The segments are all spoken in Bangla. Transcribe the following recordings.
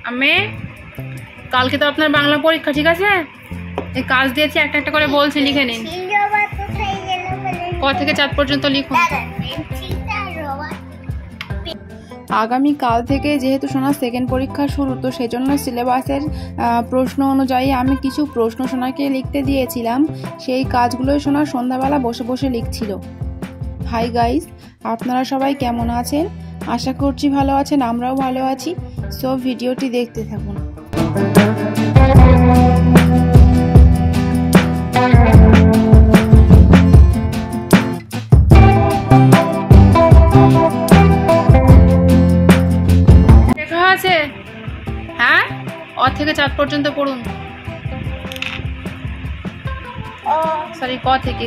আমি কালকে তো আপনার বাংলা পরীক্ষা, ঠিক আছে? এই কাজ দিয়েছি, একটা একটা করে বলছি, লিখে নিন। ক থেকে 4 পর্যন্ত লিখুন। আগামীকাল থেকে যেহেতু সোনার সেকেন্ড পরীক্ষা শুরু, তো সেজন্য সিলেবাসের প্রশ্ন অনুযায়ী আমি কিছু প্রশ্ন সোনাকে লিখতে দিয়েছিলাম। সেই কাজগুলোই সোনা সন্ধ্যাবেলা বসে বসে লিখছিল। হাই গাইস, আপনারা সবাই কেমন আছেন? আশা করছি ভালো আছেন, আমরাও ভালো আছি। সো ভিডিওটি দেখতে থাকুন। আছে, হ্যাঁ, অ থেকে 4 পর্যন্ত পড়ুন। সরি, ক থেকে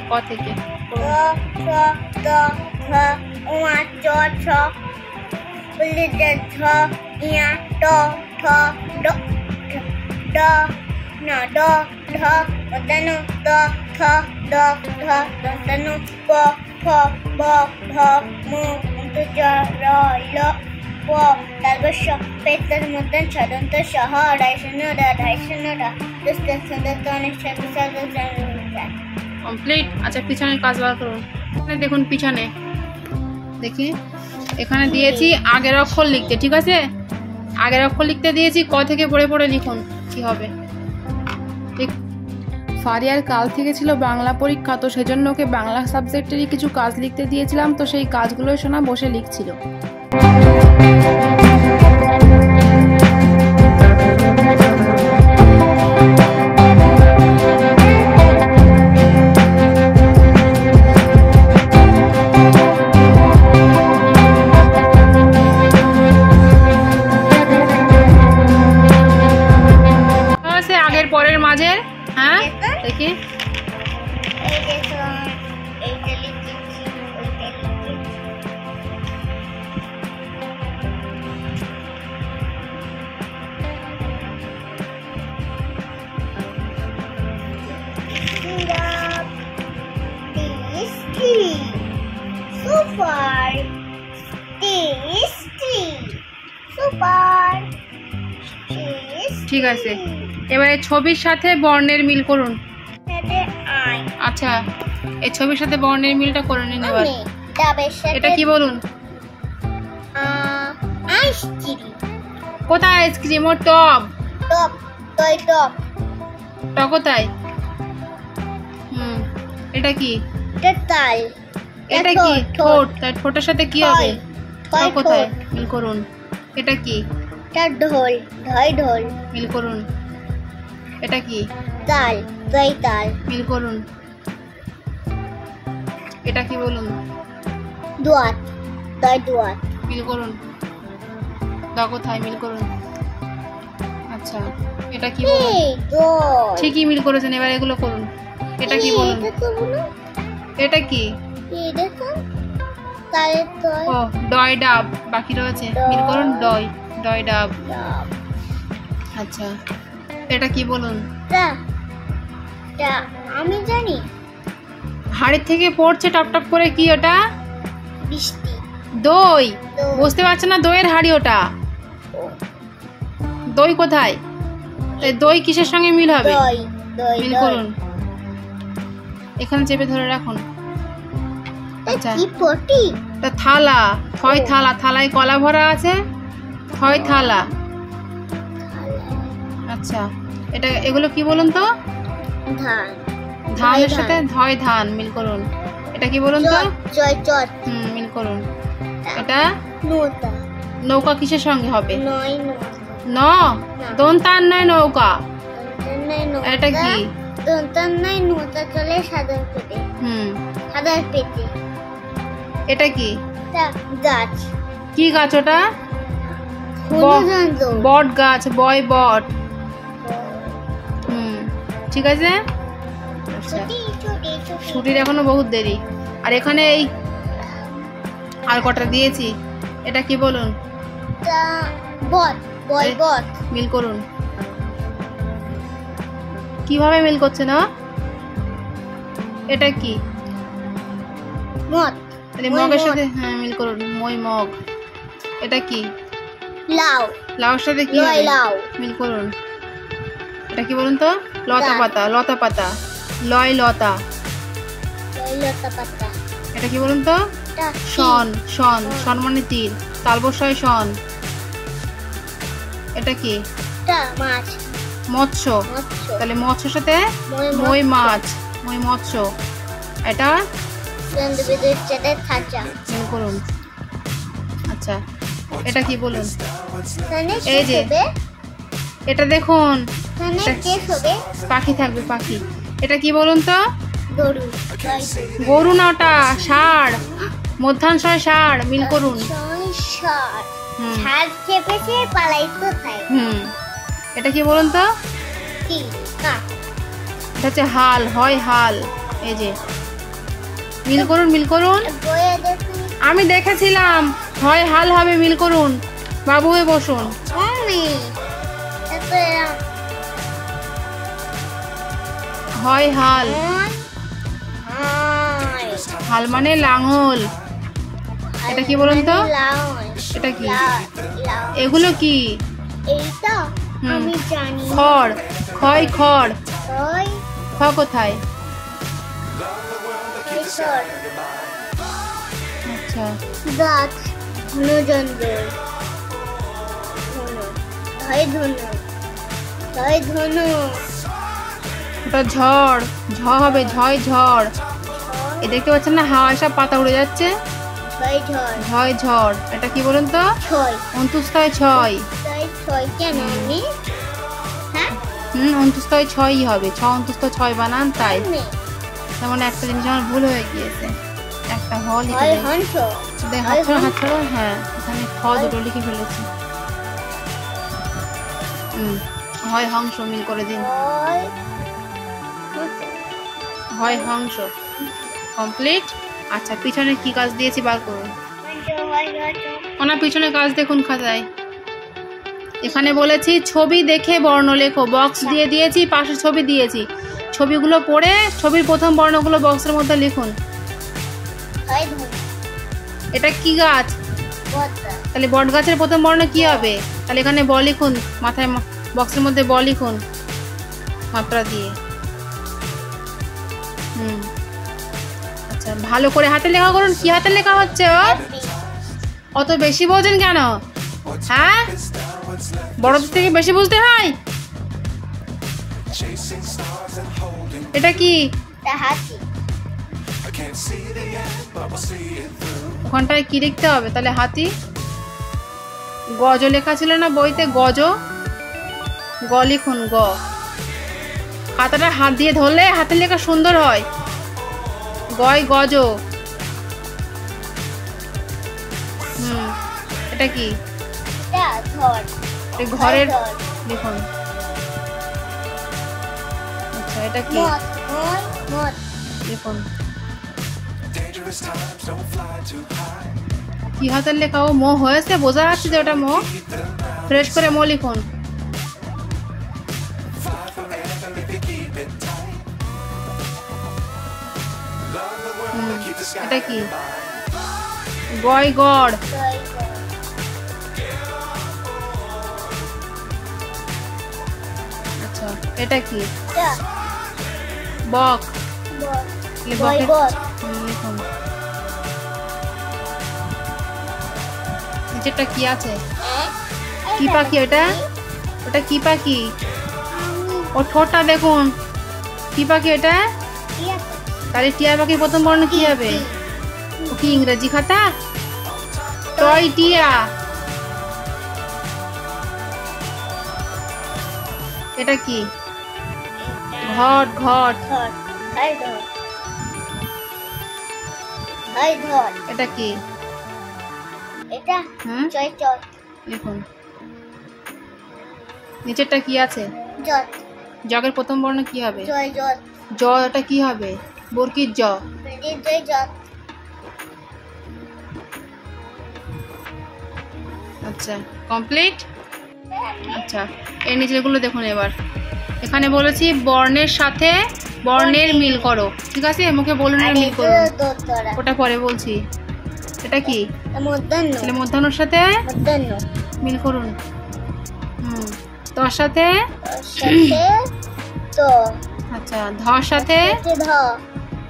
কমপ্লিট। আচ্ছা, পিছনের কাজ বার করুন। দেখুন পিছনে, দেখি এখানে দিয়েছি আগের অক্ষর লিখতে, ঠিক আছে? আগের অক্ষর লিখতে দিয়েছি, ক থেকে পড়ে পড়ে লিখুন কি হবে। ফারিয়ার কাল থেকে ছিল বাংলা পরীক্ষা, তো সেজন্য ওকে বাংলা সাবজেক্টেরই কিছু কাজ লিখতে দিয়েছিলাম। তো সেই কাজগুলোই সোনা বসে লিখছিল। আগের পরের মাঝের, হ্যাঁ দেখি। ঠিক আছে, এবারে ছবির সাথে বর্ণের মিল করুন। আচ্ছা, এই ছবির সাথে বর্ণের মিলটা করে নিন। এবার এটা কি বলুন? কোথায় আইসক্রিম? ও টপ। টক কোথায়? এটা কি? এটা কি? ঠোঁট। তাই ঠোঁটের সাথে কি হবে? কোথায়? মিল করুন। এটা কি? ঢোল। ঢোল মিল করুন। এটা কি? তাল। তাল মিল করুন। এটা কি বলুন? দুয়াত। দুয়াত মিল করুন। কোথায়? মিল করুন। আচ্ছা, এটা কি বলুন? ঠিকই মিল করেছেন, এবার এগুলো করুন। এটা কি বলুন? এটা কি? ও, ডয় ডাব বাকি রয়েছে, মিল করুন। ডয় ডাব। আচ্ছা, এটা কি বলুন? আমি জানি। হাড়ির থেকে পড়ছে টপ টপ করে, কি ওটা? বৃষ্টি। দই। বুঝতে পারছে না, দইয়ের হাড়ি ওটা। দই কোথায়? দই কিসের সঙ্গে মিল হবে? মিল করুন। এখানে চেপে ধরে রাখুন। আচ্ছা, থালা। থয় থালা। থালায় কলা ভরা আছে, থয় থালা। আচ্ছা, এটা এগুলো কি বলুন তো? ধানের সাথে ধয় ধান, মিল করুন। এটা কি বলুন তো? মিল করুন। এটা নৌকা কিসের সঙ্গে হবে? দন্তান নয়, নৌকা। এটা কি? নৌকা চলে সাদার পেটে। সাদার পেটে। এটা কি? গাছ। কি গাছ ওটা? বট গাছ। বট। ঠিক আছে। ছুটির এখনো বহুত দেরি। আর এখানে এই আর কটা দিয়েছি, এটা কি বলুন? মিল করুন। কিভাবে মিল করছে না? এটা কি? মগ। মগের সাথে, হ্যাঁ মিল করুন। মগ। এটা কি? লাউ। লাউর সাথে কি হবে? মিল করুন। এটা কি বলুন তো? লতা পাতা, লতা পাতা, লয় লতা। এটা কি বলুন তো? শন, শন, শন মানে তীর, তালবস্যয় শন। এটা কি? মাছ। মৎস্য, তাহলে মৎস্যর সাথে মই মাছ, মই মৎস্য। এটা মিল করুন। আচ্ছা, এটা কি বলুন? এই যে এটা দেখুন, পাখি থাকবে, পাখি। এটা কি বলুন তো? গরু না, ওটা ষাঁড়, মধ্যাংশয় ষাঁড়। মিল করুন। এটা কি বলুন তো? এটা হচ্ছে হাল, হয় হাল। এই যে মিল করুন, মিল করুন। আমি দেখেছিলাম, হয় হাল হবে। মিল করুন, বাবু হয়ে বসুন। হয় হাল, হাল মানে লাঙল। এটা কি বলুন তো? এটা কি? এগুলো কি? খড়, খয় খড়। খ কোথায়? আচ্ছা, গাছ, ওটা ঝড়, ঝ হবে, ঝয় ঝড়। এ দেখতে পাচ্ছেন না, হাওয়া সব পাতা উড়ে যাচ্ছে। ঝয় ঝড়। এটা কি বলুন তো? অন্তুস্তয় ছয়। অন্তুস্তয় ছয়ই হবে। ছ অন্তুস্ত ছয় বানান, তাই। তার মানে একটা জিনিস আমার ভুল হয়ে গিয়েছে। একটা হ লিখে হাত ছাড়া। হ্যাঁ, এখানে খ দুটো লিখে ফেলেছি। হয় হংস। মিল করে দিন। হয় হংস। কমপ্লিট। আচ্ছা, পিছনে কি কাজ দিয়েছি বার করুন। ওনার পিছনে কাজ দেখুন খাতায়। এখানে বলেছি ছবি দেখে বর্ণ লেখো। বক্স দিয়ে দিয়েছি, পাশে ছবি দিয়েছি। ছবিগুলো পড়ে ছবির প্রথম বর্ণগুলো বক্সের মধ্যে লিখুন। এটা কি গাছ? তাহলে বট গাছের প্রথম বর্ণ কি হবে? তাহলে এখানে ব লিখুন, মাথায় বক্সের মধ্যে ব লিখুন মাত্রা দিয়ে। আচ্ছা, ভালো করে হাতে লেখা করুন। কি হাতে লেখা হচ্ছে? অত বেশি বোঝেন কেন? হ্যাঁ, বড়দের থেকে বেশি বুঝতে হয়। এটা কি? ওখানটায় কি লিখতে হবে তাহলে? হাতি। গজ লেখা ছিল না বইতে? গজ, গ লিখুন, গ। খাতাটা হাত দিয়ে ধরলে হাতের লেখা সুন্দর হয়। গয় গজ। এটা কি? ঘরের লিখুন। আচ্ছা, এটা কি? লিখুন। কি হাতের লেখা? ও মো হয়েছে, বোঝা যাচ্ছে যে ওটা মো। ফ্রেশ করে মো লিখুন। এটা কি? গয় গড়। আচ্ছা, এটা কি? বক। লিখুন। নিচেরটা কি আছে? কি পাখি ওটা? ওটা কি পাখি? ও ঠোঁটটা দেখুন। কি পাখি এটা? তাহলে টিয়া পাখির প্রথম বর্ণ কি হবে? ও কি ইংরেজি খাতা? টয় টিয়া। এটা কি? ঘট, ঘট। এটা কি? লিখুন। নিচেরটা কি আছে? জগের প্রথম বর্ণ কি হবে? জ। এটা কি হবে? বর্গীর জ। আচ্ছা, কমপ্লিট। আচ্ছা, এর নিচেরগুলো দেখুন এবার। এখানে বলেছি বর্ণের সাথে বর্ণের মিল করো। ঠিক আছে, মুখে বলুন আর মিল করুন। ওটা পরে বলছি। এটা কি? মধ্যাহ্নর সাথে মিল করুন। তোর সাথে তো আচ্ছা, ধর সাথে ধ,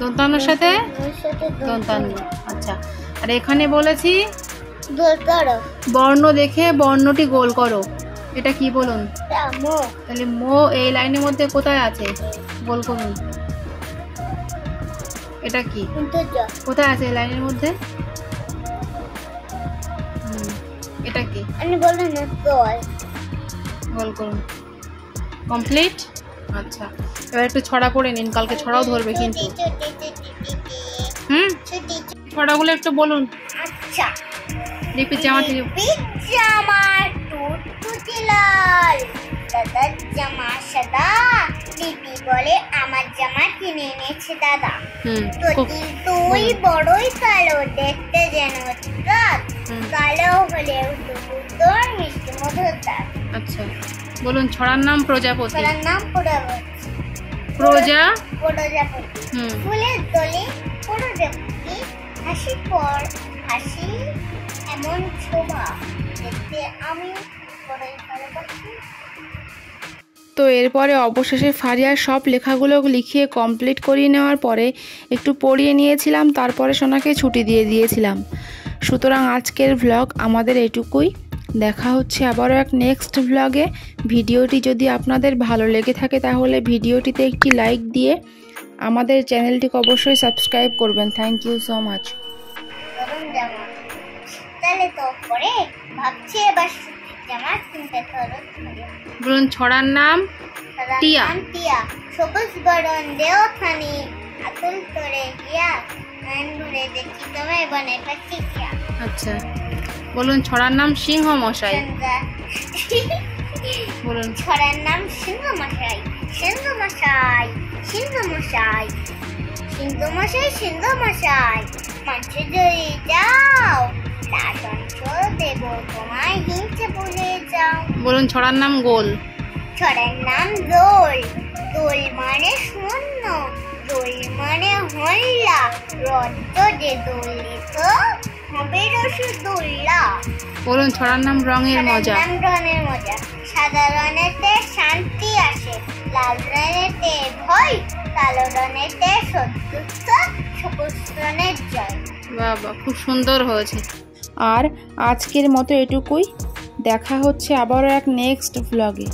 দন্তানুর সাথে সাথে দন্তান্ন। আচ্ছা, আর এখানে বলেছি গোল করো, বর্ণ দেখে বর্ণটি গোল করো। এটা কি বলুন? মো, তাহলে মো এই লাইনের মধ্যে কোথায় আছে? গোল করুন। এটা কি? কোথায় আছে এই লাইনের মধ্যে? এটা কি? আমি বললাম না গোল। গোল করুন। কমপ্লিট। আচ্ছা, এবার একটু ছড়া পড়ে নিন, কালকে ছড়াও ধরবে কিন্তু। ছড়াগুলো একটু বলুন। আচ্ছা, লিপি জামা থেকে। জামা টুটটুটি লাল, দাদার জামা সাদা, লিপি বলে আমার জামা কিনে এনেছে দাদা। তুই বড়ই কালো, দেখতে যেন রাত, কালো হলে তোর মিষ্টি মধুর দাঁত। আচ্ছা, বলুন ছড়ার নাম প্রজাপতি। ছড়ার নাম প্রজাপতি। ফুলের দলে প্রজাপতি, হাসি পর হাসি এমন শোভা, দেখতে আমি বড়ই ভালোবাসি। তো এরপরে অবশেষে ফারিয়ার সব লেখাগুলো লিখিয়ে কমপ্লিট করিয়ে নেওয়ার পরে একটু পড়িয়ে নিয়েছিলাম, তারপরে সোনাকে ছুটি দিয়ে দিয়েছিলাম। সুতরাং আজকের ভ্লগ আমাদের এটুকুই। দেখা হচ্ছে আবারও এক নেক্সট ভ্লগে। ভিডিওটি যদি আপনাদের ভালো লেগে থাকে তাহলে ভিডিওটিতে একটি লাইক দিয়ে আমাদের চ্যানেলটিকে অবশ্যই সাবস্ক্রাইব করবেন। Thank you so much. তাহলে তো পরে ভাবছি এবার জামা কিনতে খরচ হবে। বলুন ছড়ার নাম টিয়া। টিয়া, সবুজ বরণ দেও খানি, আকুল করে গিয়া, নয়ন ভরে দেখি তোমায় বনে পাচ্ছি কিয়া। আচ্ছা, বলুন ছড়ার নাম সিংহ মশাই। বলুন ছড়ার নাম সিংহ মশাই। সিংহ মশাই, সিংহ মশাই, সিংহ মশাই, সিংহ মশাই, মাছ যদি যাও লাশংশ দেব তোমায়, হিংসে ভুলে যাও। বলুন ছড়ার নাম গোল। ছড়ার নাম দোল। দোল মানে শূন্য, দোল মানে হল্লা, রজ্জ যে দোলিত হবে রসদোল্লা। বলুন ছড়ার নাম রঙের মজা। নাম রঙের মজা। সাদা রঙেতে শান্তি আসে, লাল রঙেতে ভয়, কালো রঙেতে শত্রুতা, সবুজ রঙের জয়। বাবা, খুব সুন্দর হয়েছে। আর আজকের মতো এটুকুই। দেখা হচ্ছে আবারও এক নেক্সট ভ্লগে।